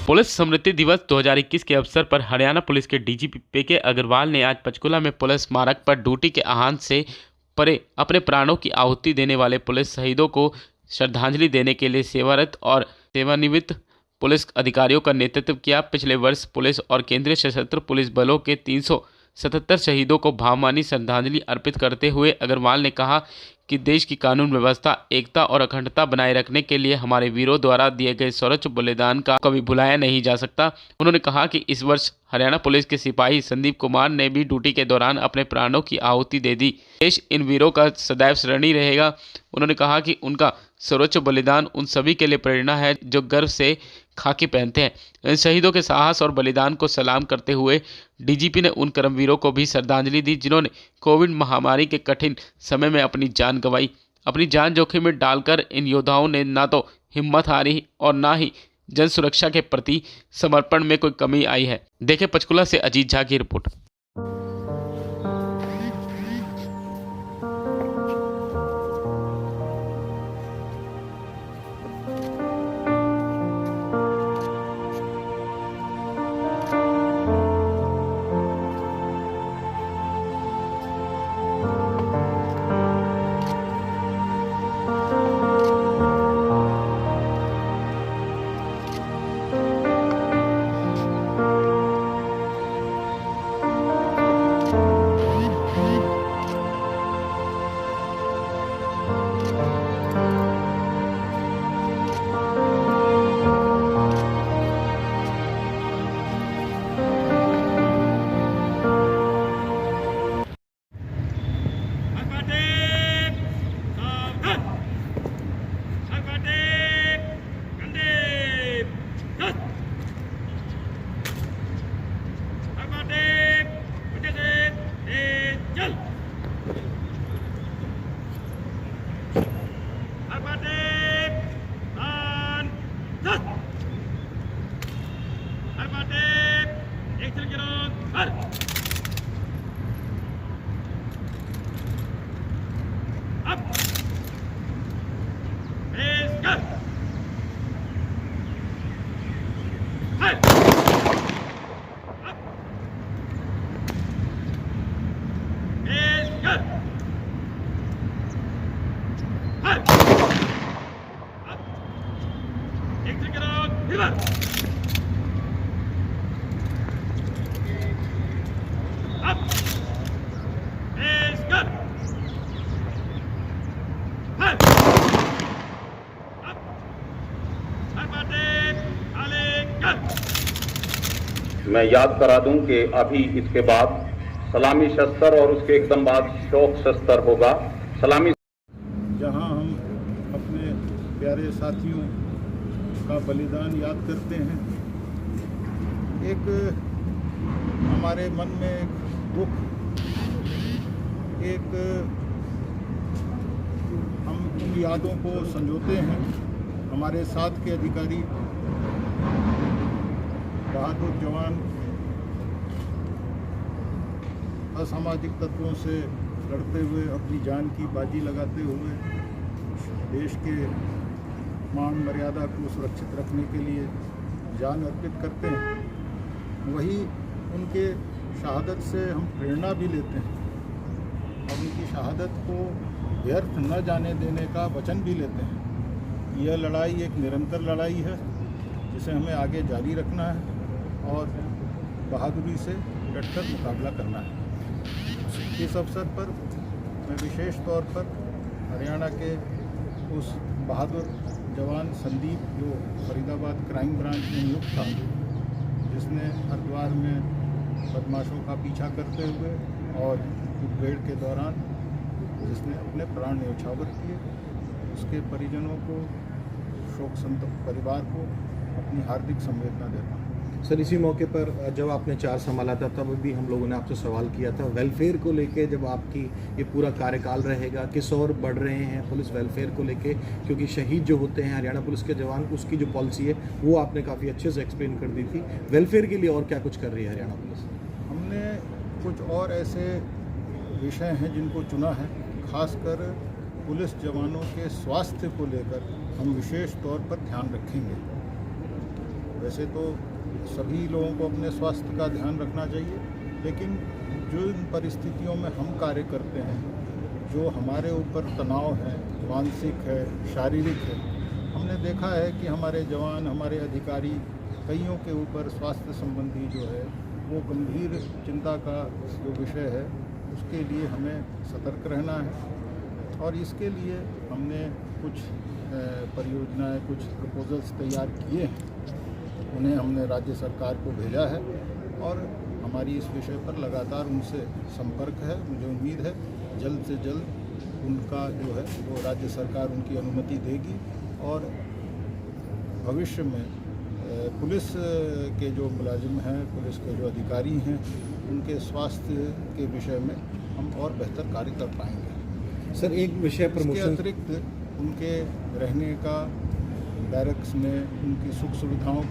Police स्मृति दिवस 2021 के अवसर पर हरियाणा पुलिस के डीजीपी पीके अग्रवाल ने आज पंचकूला में पुलिस स्मारक पर ड्यूटी के आहवान से परे अपने प्राणों की आहुति देने वाले पुलिस शहीदों को श्रद्धांजलि देने के लिए सेवारत और सेवानिवृत्त पुलिस अधिकारियों का नेतृत्व किया। पिछले वर्ष पुलिस और केंद्रीय सशस्त्र पुलिस बलों के 377 शहीदों को भावभीनी श्रद्धांजलि अर्पित करते हुए अग्रवाल ने कहा कि देश की कानून व्यवस्था, एकता और अखंडता बनाए रखने के लिए हमारे वीरों द्वारा दिए गए सर्वोच्च बलिदान का कभी भुलाया नहीं जा सकता। उन्होंने कहा कि इस वर्ष हरियाणा पुलिस के सिपाही संदीप कुमार ने भी ड्यूटी के दौरान अपने प्राणों की आहुति दे दी। देश इन वीरों का सदैव ऋणी रहेगा। उन्होंने कहा कि उनका सर्वोच्च बलिदान उन सभी के लिए प्रेरणा है जो गर्व से खाकी पहनते हैं। इन शहीदों के साहस और बलिदान को सलाम करते हुए डीजीपी ने उन कर्मवीरों को भी श्रद्धांजलि दी जिन्होंने कोविड महामारी के कठिन समय में अपनी जान गंवाई। अपनी जान जोखिम में डालकर इन योद्धाओं ने ना तो हिम्मत हारी और ना ही जन सुरक्षा के प्रति समर्पण में कोई कमी आई है। देखें पंचकूला से अजीत झा की रिपोर्ट। मैं याद करा दूं कि अभी इसके बाद सलामी शस्त्र और उसके एकदम बाद शोक शस्त्र होगा। सलामी जहां हम अपने प्यारे साथियों का बलिदान याद करते हैं, एक हमारे मन में एक दुख, एक हम उन यादों को संजोते हैं। हमारे साथ के अधिकारी बहादुर जवान असामाजिक तत्वों से लड़ते हुए अपनी जान की बाजी लगाते हुए देश के मान मर्यादा को सुरक्षित रखने के लिए जान अर्पित करते हैं। वही उनके शहादत से हम प्रेरणा भी लेते हैं और उनकी शहादत को व्यर्थ न जाने देने का वचन भी लेते हैं। यह लड़ाई एक निरंतर लड़ाई है जिसे हमें आगे जारी रखना है और बहादुरी से डटकर मुकाबला करना है। इस अवसर पर मैं विशेष तौर पर हरियाणा के उस बहादुर जवान संदीप, जो फरीदाबाद क्राइम ब्रांच में नियुक्त था, जिसने हरिद्वार में बदमाशों का पीछा करते हुए और मुठभेड़ के दौरान जिसने अपने प्राण न्यौछावर किए, उसके परिजनों को, शोक संतप्त परिवार को अपनी हार्दिक संवेदना देता हूँ। सर, इसी मौके पर जब आपने चार्ज संभाला था तब भी हम लोगों ने आपसे सवाल किया था वेलफेयर को लेके, जब आपकी ये पूरा कार्यकाल रहेगा किस ओर बढ़ रहे हैं पुलिस वेलफेयर को लेके, क्योंकि शहीद जो होते हैं हरियाणा पुलिस के जवान, उसकी जो पॉलिसी है वो आपने काफ़ी अच्छे से एक्सप्लेन कर दी थी। वेलफेयर के लिए और क्या कुछ कर रही है हरियाणा पुलिस? हमने कुछ और ऐसे विषय हैं जिनको चुना है, खासकर पुलिस जवानों के स्वास्थ्य को लेकर हम विशेष तौर पर ध्यान रखेंगे। वैसे तो सभी लोगों को अपने स्वास्थ्य का ध्यान रखना चाहिए, लेकिन जो इन परिस्थितियों में हम कार्य करते हैं, जो हमारे ऊपर तनाव है, मानसिक है, शारीरिक है, हमने देखा है कि हमारे जवान, हमारे अधिकारी, कईयों के ऊपर स्वास्थ्य संबंधी जो है वो गंभीर चिंता का जो विषय है, उसके लिए हमें सतर्क रहना है। और इसके लिए हमने कुछ परियोजनाएं, कुछ प्रपोजल्स तैयार किए हैं, उन्हें हमने राज्य सरकार को भेजा है और हमारी इस विषय पर लगातार उनसे संपर्क है। मुझे उम्मीद है जल्द से जल्द उनका जो है वो राज्य सरकार उनकी अनुमति देगी और भविष्य में पुलिस के जो मुलाजिम हैं, पुलिस के जो अधिकारी हैं, उनके स्वास्थ्य के विषय में हम और बेहतर कार्य कर पाएंगे। सर, एक विषय इसके प्रमोशन अतिरिक्त उनके रहने का, बैरक्स में उनकी सुख सुविधाओं